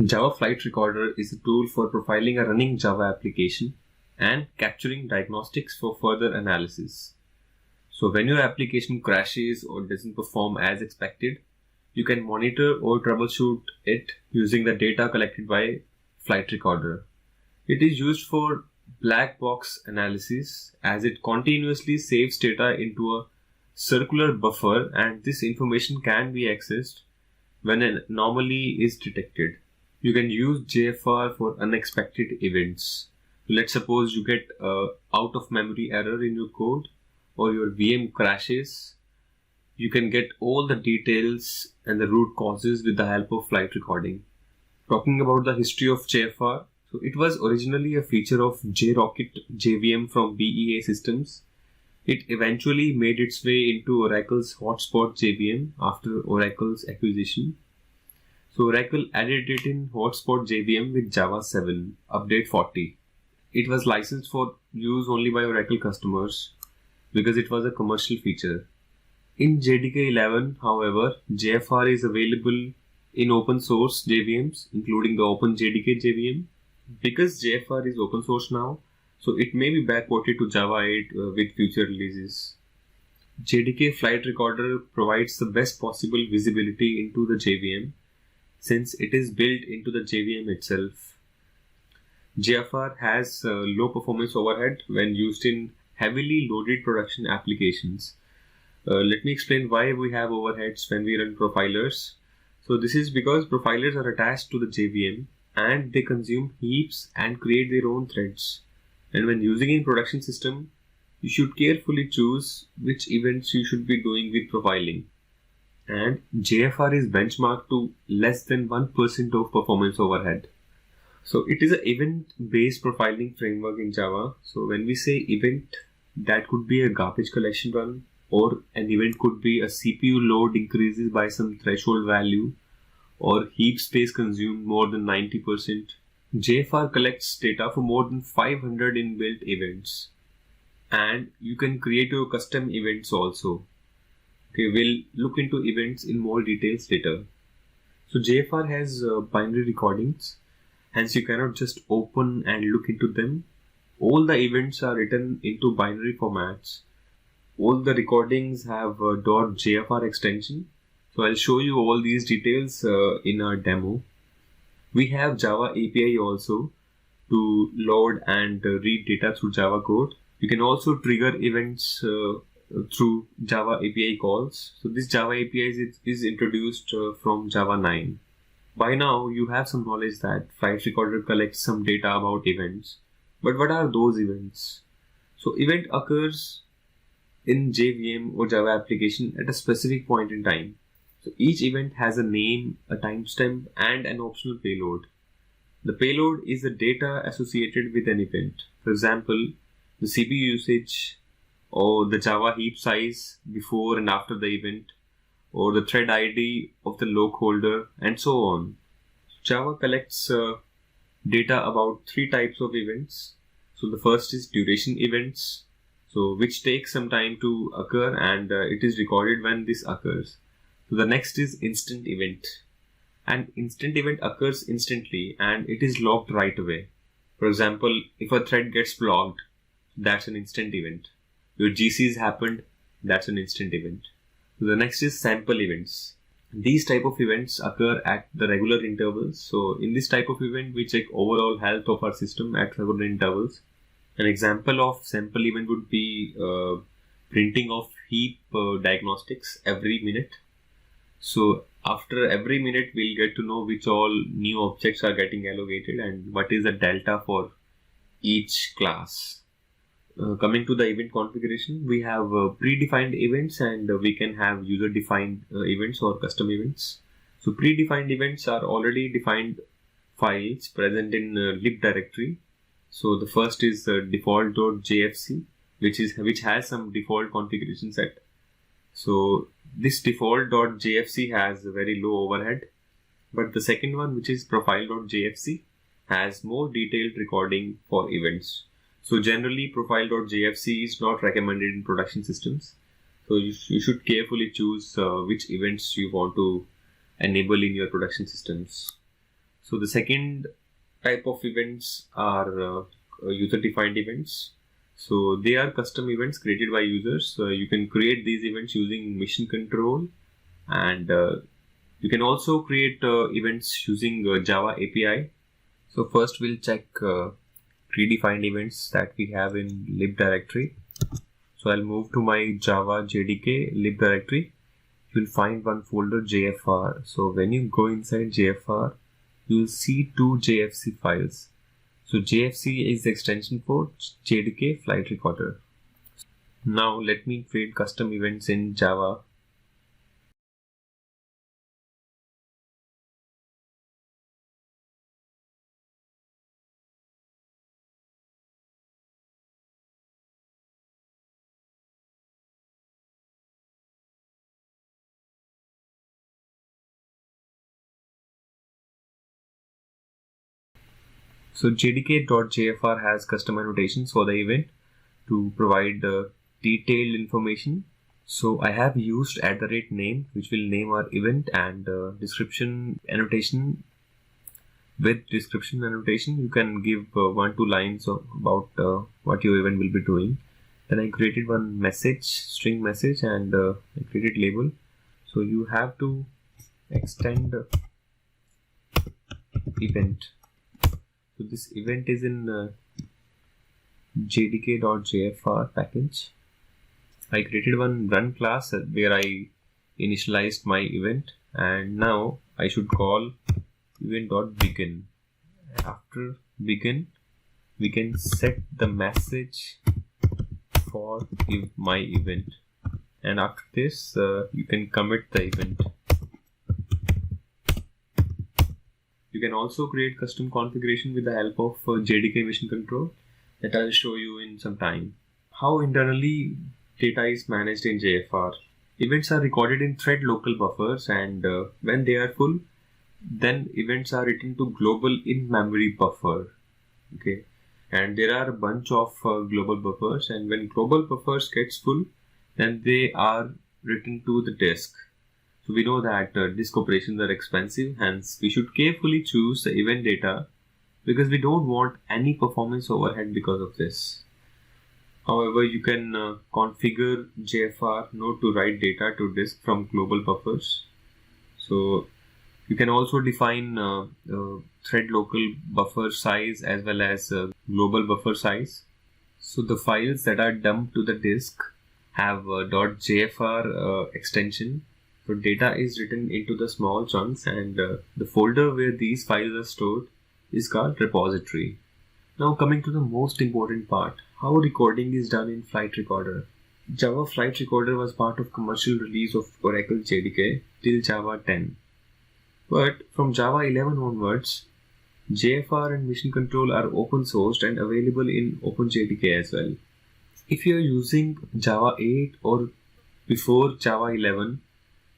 Java Flight Recorder is a tool for profiling a running Java application and capturing diagnostics for further analysis. So when your application crashes or doesn't perform as expected, you can monitor or troubleshoot it using the data collected by Flight Recorder. It is used for black box analysis as it continuously saves data into a circular buffer, and this information can be accessed when an anomaly is detected. You can use JFR for unexpected events. Let's suppose you get an out of memory error in your code or your VM crashes. You can get all the details and the root causes with the help of flight recording. Talking about the history of JFR, so it was originally a feature of JRocket JVM from BEA Systems. It eventually made its way into Oracle's Hotspot JVM after Oracle's acquisition. So Oracle added it in Hotspot JVM with Java 7, update 40. It was licensed for use only by Oracle customers because it was a commercial feature. In JDK 11, however, JFR is available in open source JVMs, including the OpenJDK JVM. Because JFR is open source now, so it may be backported to Java 8 with future releases. JDK Flight Recorder provides the best possible visibility into the JVM since it is built into the JVM itself. JFR has low performance overhead when used in heavily loaded production applications. Let me explain why we have overheads when we run profilers. So this is because profilers are attached to the JVM and they consume heaps and create their own threads. And when using in production system, you should carefully choose which events you should be doing with profiling. And JFR is benchmarked to less than 1% of performance overhead. So it is an event-based profiling framework in Java. So when we say event, that could be a garbage collection run, or an event could be a CPU load increases by some threshold value, or heap space consumed more than 90%. JFR collects data for more than 500 inbuilt events, and you can create your custom events also. Okay, we'll look into events in more details later. So JFR has binary recordings, hence you cannot just open and look into them. All the events are written into binary formats. All the recordings have a .jfr extension. So I'll show you all these details in our demo. We have Java API also to load and read data through Java code. You can also trigger events through Java API calls. So this Java API is introduced from Java 9. By now you have some knowledge that Flight Recorder collects some data about events. But what are those events? So event occurs in JVM or Java application at a specific point in time. So each event has a name, a timestamp, and an optional payload. The payload is the data associated with an event. For example, the CPU usage, or the Java heap size before and after the event, or the thread ID of the lock holder, and so on. Java collects data about 3 types of events. So the first is duration events, so which takes some time to occur, and it is recorded when this occurs. So the next is instant event. An instant event occurs instantly and it is logged right away. For example, if a thread gets blocked, that's an instant event. Your GCs happened, that's an instant event. So the next is sample events. These type of events occur at the regular intervals. So in this type of event, we check overall health of our system at regular intervals. An example of sample event would be printing of heap diagnostics every minute. So after every minute, we'll get to know which all new objects are getting allocated and what is the delta for each class. Coming to the event configuration, we have predefined events and we can have user-defined events or custom events. So predefined events are already defined files present in lib directory. So the first is default.jfc, which has some default configuration set. So this default.jfc has a very low overhead, but the second one, which is profile.jfc, has more detailed recording for events. So generally profile.jfc is not recommended in production systems. So you should carefully choose which events you want to enable in your production systems. So the second type of events are user-defined events. So they are custom events created by users. So you can create these events using mission control, and you can also create events using Java API. So first we'll check predefined events that we have in lib directory. So I'll move to my Java JDK lib directory. You'll find one folder JFR. So when you go inside JFR, you'll see two JFC files. So JFC is the extension for JDK Flight Recorder. Now let me create custom events in Java. So JDK.jfr has custom annotations for the event to provide detailed information. So I have used @name, which will name our event, and description annotation. With description annotation, you can give 1-2 lines about what your event will be doing. Then I created one message, string message, and I created label. So you have to extend event. So this event is in jdk.jfr package. I created one run class where I initialized my event, and now I should call event.begin. After begin, we can set the message for my event, and after this you can commit the event. You can also create custom configuration with the help of JDK Mission Control that I'll show you in some time. How internally data is managed in JFR. Events are recorded in thread local buffers, and when they are full, then events are written to global in-memory buffer. Okay, and there are a bunch of global buffers, and when global buffers gets full, then they are written to the disk. So we know that disk operations are expensive, hence we should carefully choose the event data because we don't want any performance overhead because of this. However, you can configure JFR not to write data to disk from global buffers. So you can also define thread local buffer size as well as global buffer size. So the files that are dumped to the disk have .jfr extension. So data is written into the small chunks, and the folder where these files are stored is called repository. Now coming to the most important part, how recording is done in Flight Recorder. Java Flight Recorder was part of commercial release of Oracle JDK till Java 10. But from Java 11 onwards, JFR and Mission Control are open sourced and available in OpenJDK as well. If you are using Java 8 or before Java 11,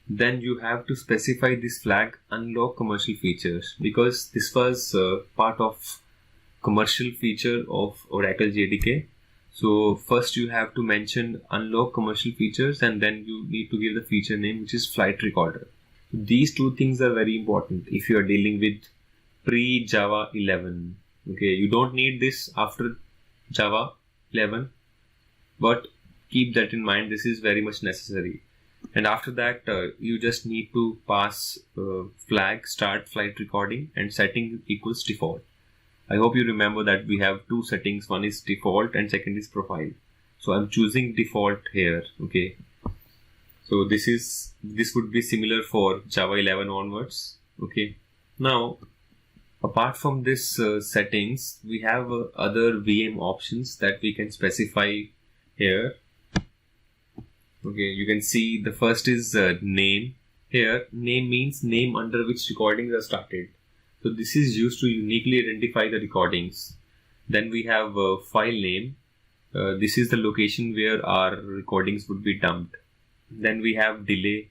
then you have to specify this flag unlock commercial features, because this was part of commercial feature of Oracle JDK. So first you have to mention unlock commercial features, and then you need to give the feature name, which is Flight Recorder. These two things are very important if you are dealing with pre-Java 11. Okay, you don't need this after Java 11, but keep that in mind. This is very much necessary. And after that, you just need to pass flag start flight recording and setting equals default. I hope you remember that we have two settings. One is default and second is profile. So I'm choosing default here. Okay. So this would be similar for Java 11 onwards. Okay. Now, apart from this settings, we have other VM options that we can specify here. Okay, you can see the first is name. Here, name means name under which recordings are started. So this is used to uniquely identify the recordings. Then we have file name. This is the location where our recordings would be dumped. Then we have delay.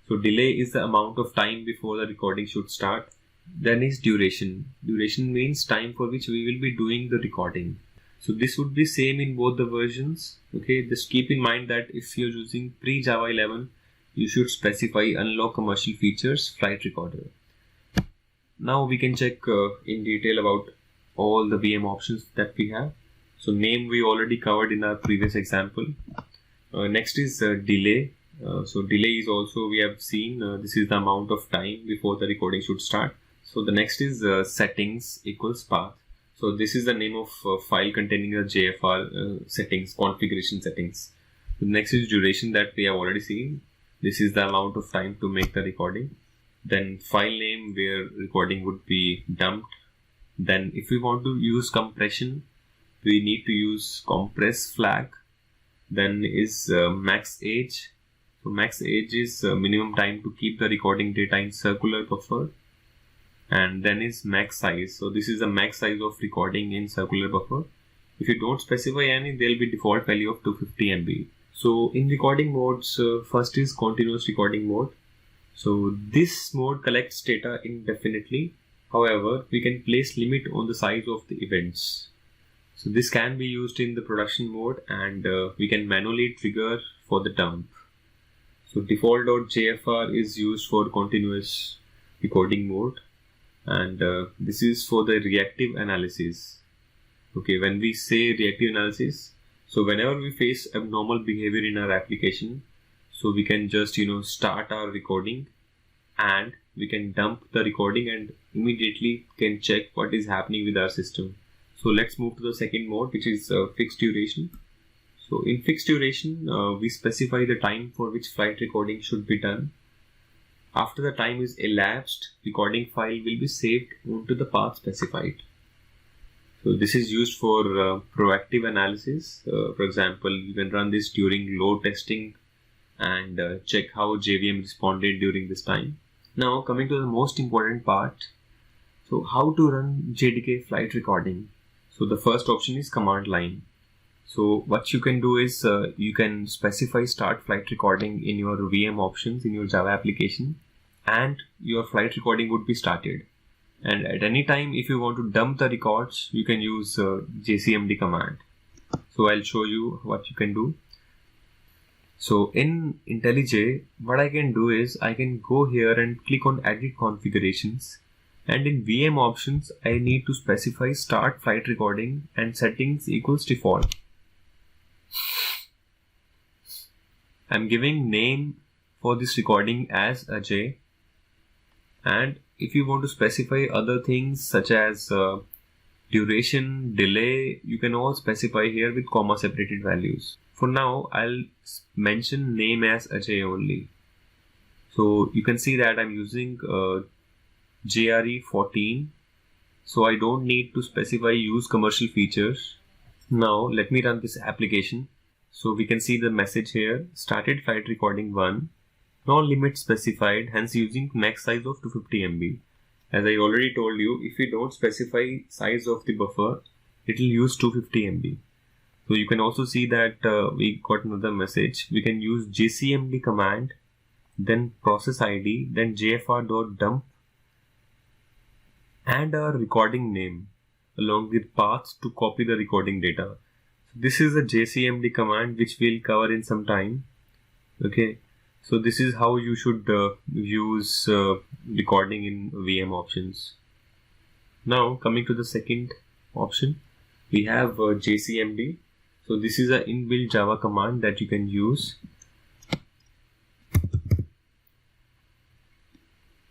So delay is the amount of time before the recording should start. Then is duration. Duration means time for which we will be doing the recording. So this would be same in both the versions. Okay, just keep in mind that if you're using pre-Java 11, you should specify unlock commercial features Flight Recorder. Now we can check in detail about all the VM options that we have. So name we already covered in our previous example. Next is delay. So delay is also we have seen, this is the amount of time before the recording should start. So the next is settings equals path. So this is the name of file containing the JFR settings, configuration settings. The next is duration that we have already seen. This is the amount of time to make the recording. Then file name where recording would be dumped. Then if we want to use compression, we need to use compress flag. Then is max age. So max age is minimum time to keep the recording data in circular buffer. And then is max size. So this is the max size of recording in circular buffer. If you don't specify any, there will be default value of 250 MB. So in recording modes, first is continuous recording mode. So this mode collects data indefinitely. However, we can place limit on the size of the events. So this can be used in the production mode, and we can manually trigger for the dump. So default.jfr is used for continuous recording mode, and this is for the reactive analysis. Okay, when we say reactive analysis, so whenever we face abnormal behavior in our application, so we can just start our recording and we can dump the recording and immediately can check what is happening with our system. So let's move to the second mode, which is fixed duration. So in fixed duration, we specify the time for which flight recording should be done. After the time is elapsed, recording file will be saved onto the path specified. So this is used for proactive analysis. For example, you can run this during load testing and check how JVM responded during this time. Now coming to the most important part. So how to run JDK flight recording? So the first option is command line. So what you can do is you can specify start flight recording in your VM options in your Java application, and your flight recording would be started. And at any time, if you want to dump the records, you can use JCMD command. So I'll show you what you can do. So in IntelliJ, what I can do is I can go here and click on edit configurations. And in VM options, I need to specify start flight recording and settings equals default. I'm giving name for this recording as Ajay. And if you want to specify other things such as duration, delay, you can all specify here with comma separated values. For now, I'll mention name as Ajay only. So you can see that I'm using JRE14. So I don't need to specify use commercial features. Now let me run this application. So we can see the message here, started flight recording 1. No limit specified, hence using max size of 250 MB. As I already told you, if you don't specify size of the buffer, it will use 250 MB. So you can also see that we got another message. We can use JCMD command, then process ID, then jfr.dump, and our recording name along with paths to copy the recording data. So this is a JCMD command which we'll cover in some time. Okay. So this is how you should use recording in VM options. Now coming to the second option, we have JCMD. So this is an inbuilt Java command that you can use.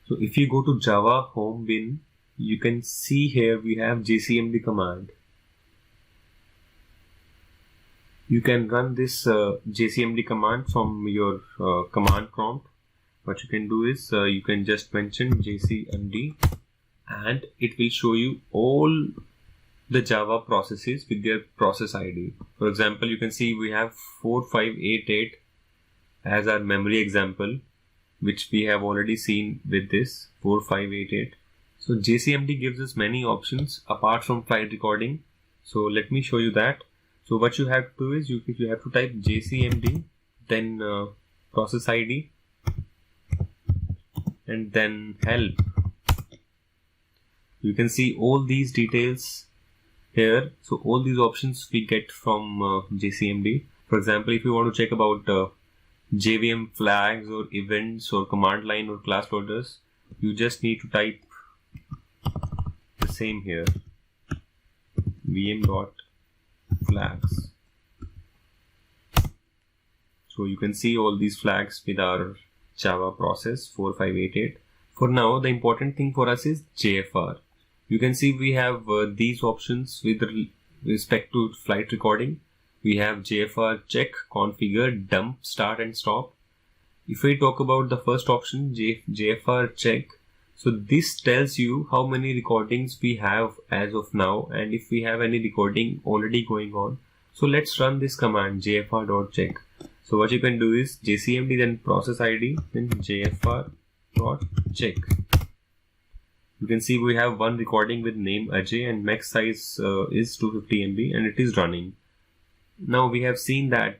So if you go to Java home bin, you can see here we have JCMD command. You can run this JCMD command from your command prompt. What you can do is you can just mention JCMD and it will show you all the Java processes with their process ID. For example, you can see we have 4588 as our memory example, which we have already seen with this 4588. So JCMD gives us many options apart from flight recording. So let me show you that. So what you have to do is you have to type JCMD, then process ID, and then help. You can see all these details here. So all these options we get from JCMD. For example, if you want to check about JVM flags or events or command line or class loaders, you just need to type same here, vm.flags. So you can see all these flags with our Java process 4588. For now, the important thing for us is JFR. You can see we have these options with respect to flight recording. We have JFR check, configure, dump, start and stop. If we talk about the first option, JFR check, so this tells you how many recordings we have as of now and if we have any recording already going on. So let's run this command jfr.check. So what you can do is jcmd, then process id, then jfr.check. You can see we have one recording with name Ajay and max size is 250 MB and it is running. Now we have seen that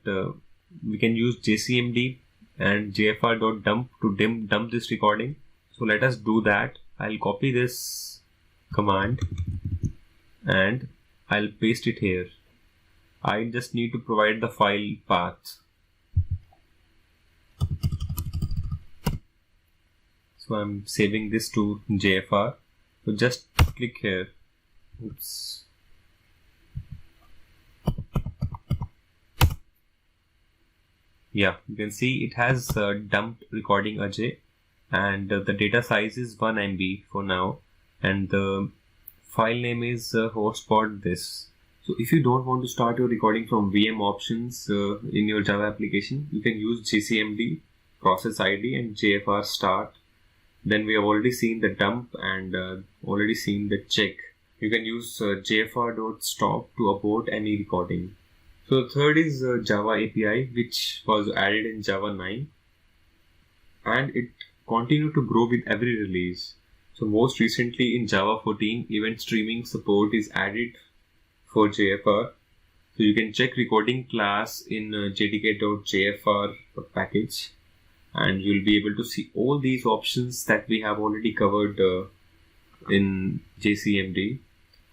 we can use jcmd and jfr.dump to dump this recording. So let us do that. I'll copy this command and I'll paste it here. I just need to provide the file path. So I'm saving this to JFR. So just click here. Oops. Yeah, you can see it has dumped recording Ajay and the data size is 1 MB for now and the file name is hotspot this. So if you don't want to start your recording from VM options in your Java application, you can use jcmd, process ID and JFR start. Then we have already seen the dump and already seen the check. You can use jfr.stop to abort any recording. So the third is Java API, which was added in Java 9 and it continued to grow with every release. So most recently in Java 14, event streaming support is added for JFR. So you can check recording class in jdk.jfr package and you'll be able to see all these options that we have already covered in JCMD.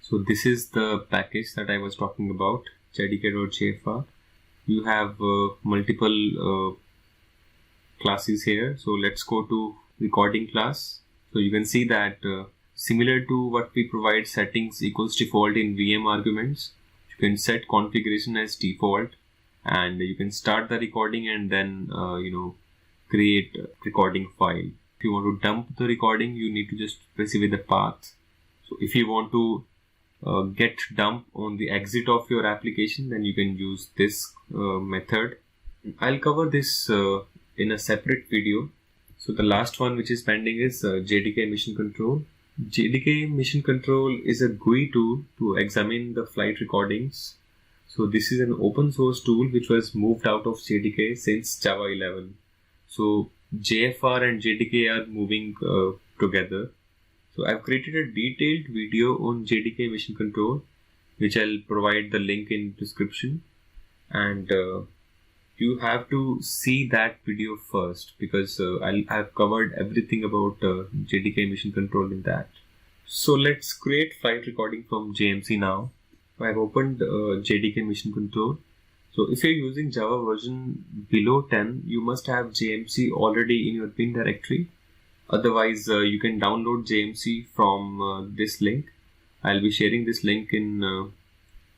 So this is the package that I was talking about, jdk.jfr. You have multiple classes here. So let's go to recording class. So you can see that similar to what we provide settings equals default in VM arguments, you can set configuration as default and you can start the recording and then create a recording file. If you want to dump the recording, you need to just specify the path. So if you want to get dump on the exit of your application, then you can use this method. I'll cover this in a separate video. So the last one which is pending is JDK Mission Control. JDK Mission Control is a GUI tool to examine the flight recordings. So this is an open source tool which was moved out of JDK since Java 11. So JFR and JDK are moving together. So I've created a detailed video on JDK Mission Control, which I'll provide the link in description. And you have to see that video first because I've covered everything about JDK Mission Control in that. So let's create flight recording from JMC now. I've opened JDK Mission Control. So if you're using Java version below 10, you must have JMC already in your bin directory. Otherwise, you can download JMC from this link. I'll be sharing this link in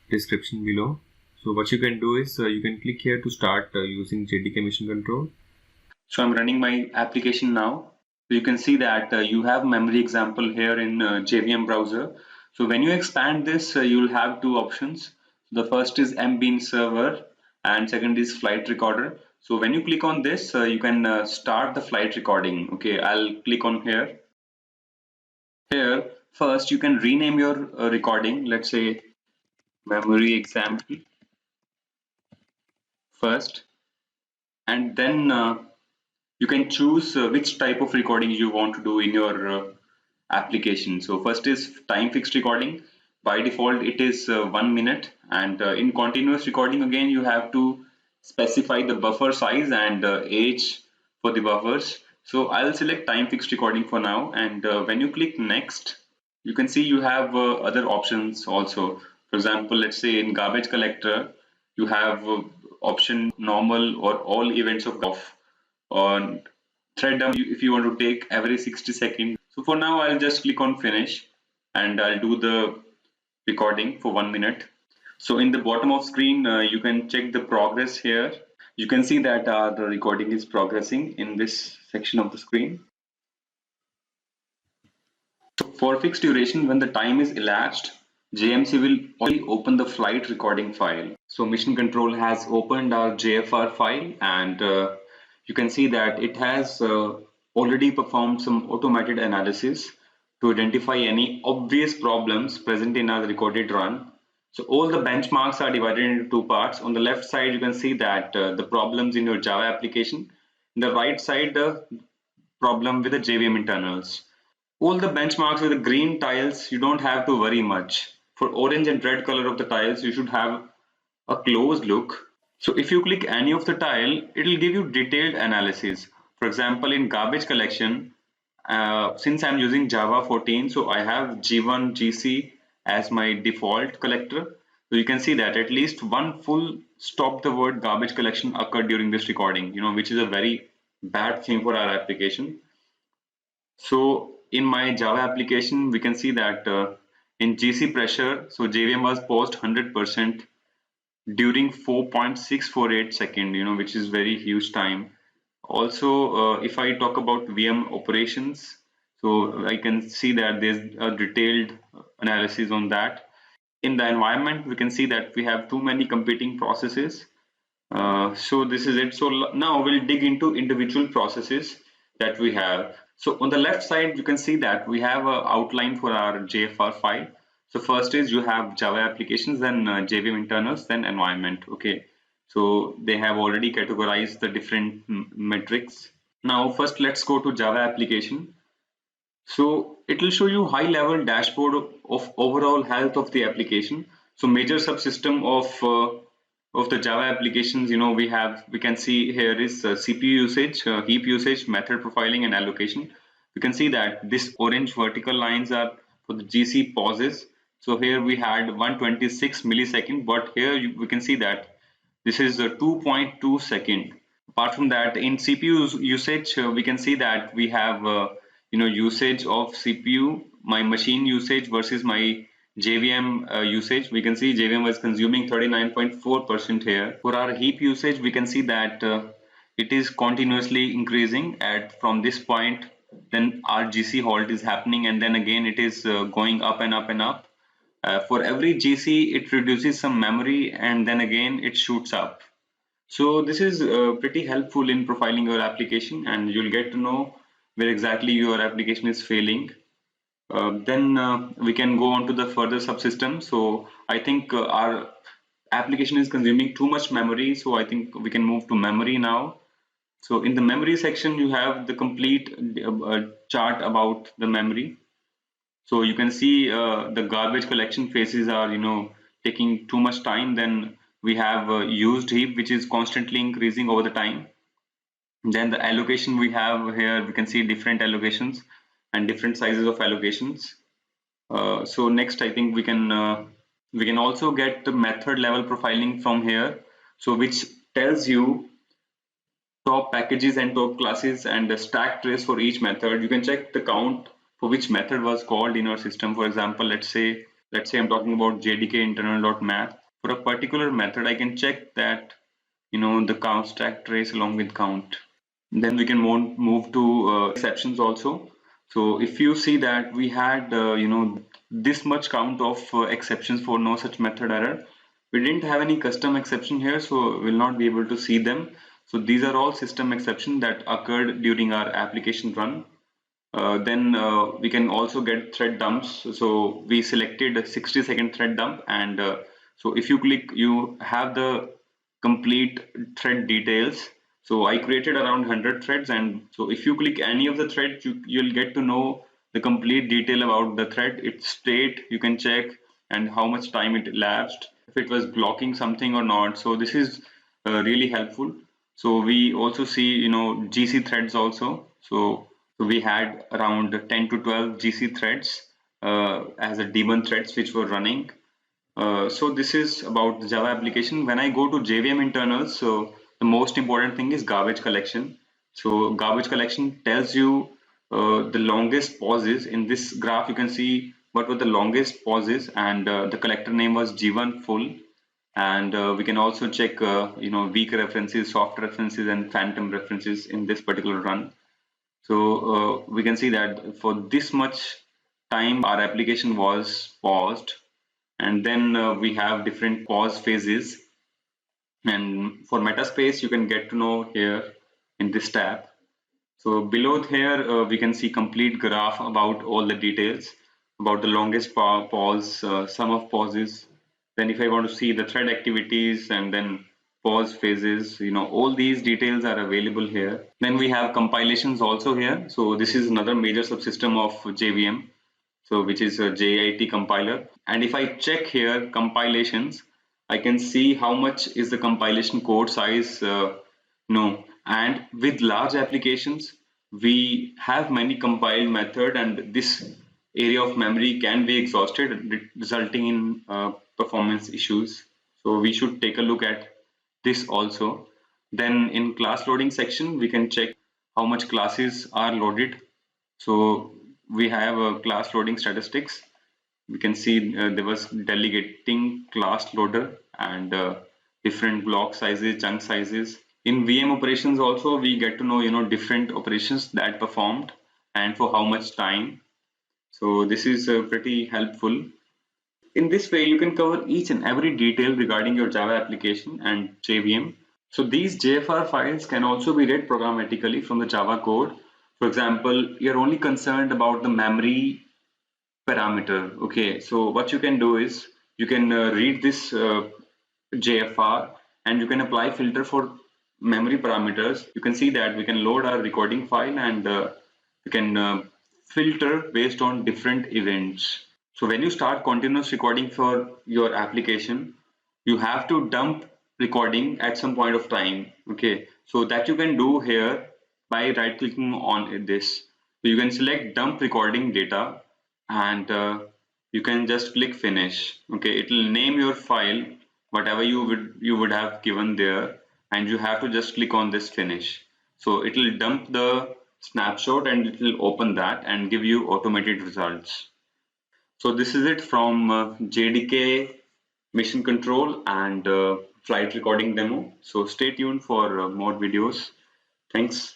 description below. So what you can do is you can click here to start using JDK Mission Control. So I'm running my application now. So you can see that you have memory example here in JVM browser. So when you expand this, you'll have two options. The first is MBean server and second is flight recorder. So when you click on this, you can start the flight recording. Okay, I'll click on here. Here, first you can rename your recording. Let's say memory example first, and then you can choose which type of recording you want to do in your application. So first is time fixed recording. By default it is 1 minute, and in continuous recording again you have to specify the buffer size and age for the buffers. So I'll select time fixed recording for now, and when you click next, you can see you have other options also. For example, let's say in garbage collector you have option normal or all events of off. On thread dump, if you want to take every 60 seconds. So for now I'll just click on finish. and I'll do the recording for 1 minute. So in the bottom of screen, you can check the progress here. You can see that the recording is progressing in this section of the screen. So for fixed duration, when the time is elapsed, JMC will only open the flight recording file. So Mission Control has opened our JFR file, and you can see that it has already performed some automated analysis to identify any obvious problems present in our recorded run. So all the benchmarks are divided into two parts. On the left side, you can see that the problems in your Java application. On the right side, the problem with the JVM internals. All the benchmarks with the green tiles, you don't have to worry much. For orange and red color of the tiles, you should have a close look. So if you click any of the tile, it will give you detailed analysis. For example, in garbage collection, since I'm using Java 14, so I have G1 GC as my default collector. So you can see that at least one full stop the word garbage collection occurred during this recording, which is a very bad thing for our application. So in my Java application, we can see that in GC pressure, so JVM was paused 100% during 4.648 second, which is very huge time. Also, if I talk about VM operations, so I can see that there's a detailed analysis on that. In the environment, we can see that we have too many competing processes. So this is it. So now we'll dig into individual processes that we have. So on the left side, you can see that we have an outline for our JFR file. So first is you have Java applications, then JVM internals, then environment. Okay. So they have already categorized the different metrics. Now first let's go to Java application. So it will show you high level dashboard of overall health of the application. So major subsystem of the Java applications, we can see here is CPU usage, heap usage, method profiling, and allocation. We can see that this orange vertical lines are for the GC pauses. So here we had 126 millisecond, but here we can see that this is a 2.2 second. Apart from that, in CPU usage, we can see that we have usage of CPU, my machine usage versus my JVM usage. We can see JVM was consuming 39.4% here. For our heap usage, we can see that it is continuously increasing at from this point. Then our GC halt is happening, and then again it is going up and up and up. For every GC, it reduces some memory, and then again it shoots up. So this is pretty helpful in profiling your application, and you'll get to know where exactly your application is failing. Then we can go on to the further subsystem. So I think our application is consuming too much memory, so I think we can move to memory now. So in the memory section, you have the complete chart about the memory. So you can see the garbage collection phases are, taking too much time. Then we have used heap, which is constantly increasing over the time. Then the allocation we have here, we can see different allocations and different sizes of allocations. So next, I think we can also get the method level profiling from here. So which tells you top packages and top classes and the stack trace for each method. You can check the count for which method was called in your system. For example, let's say I'm talking about JDK internal.math. For a particular method, I can check that the count stack trace along with count. Then we can move to exceptions also. So if you see that we had this much count of exceptions for no such method error, we didn't have any custom exception here, so we'll not be able to see them. So these are all system exceptions that occurred during our application run. Then we can also get thread dumps. So we selected a 60-second thread dump, and so if you click, you have the complete thread details. So I created around 100 threads, and so if you click any of the threads, you'll get to know the complete detail about the thread, its state, you can check, and how much time it elapsed, if it was blocking something or not. So this is really helpful. So we also see, GC threads also. So we had around 10 to 12 GC threads as a daemon threads which were running. So this is about the Java application. When I go to JVM internals, so the most important thing is garbage collection. So garbage collection tells you the longest pauses. In this graph, you can see what were the longest pauses, and the collector name was G1 full. And we can also check weak references, soft references, and phantom references in this particular run. So we can see that for this much time our application was paused, and then we have different pause phases. And for Metaspace you can get to know here in this tab. So below here we can see complete graph about all the details about the longest pause, sum of pauses. Then if I want to see the thread activities and then pause phases, all these details are available here. Then we have compilations also here. So this is another major subsystem of JVM, so which is a JIT compiler. And if I check here compilations, I can see how much is the compilation code size. And with large applications, we have many compiled method, and this area of memory can be exhausted, resulting in performance issues. So we should take a look at this also. Then in class loading section, we can check how much classes are loaded. So we have a class loading statistics. We can see there was delegating class loader and different block sizes, chunk sizes. In VM operations also we get to know different operations that performed and for how much time. So this is pretty helpful. In this way you can cover each and every detail regarding your Java application and JVM. So these JFR files can also be read programmatically from the Java code. For example, you're only concerned about the memory parameter. Okay, so what you can do is you can read this JFR and you can apply filter for memory parameters. You can see that we can load our recording file and we can filter based on different events. So when you start continuous recording for your application, you have to dump recording at some point of time. Okay, so that you can do here by right clicking on this. So you can select dump recording data and you can just click finish. Okay, it will name your file whatever you would have given there, and you have to just click on this finish. So it will dump the snapshot and it will open that and give you automated results. So this is it from JDK mission control and flight recording demo. So stay tuned for more videos. Thanks.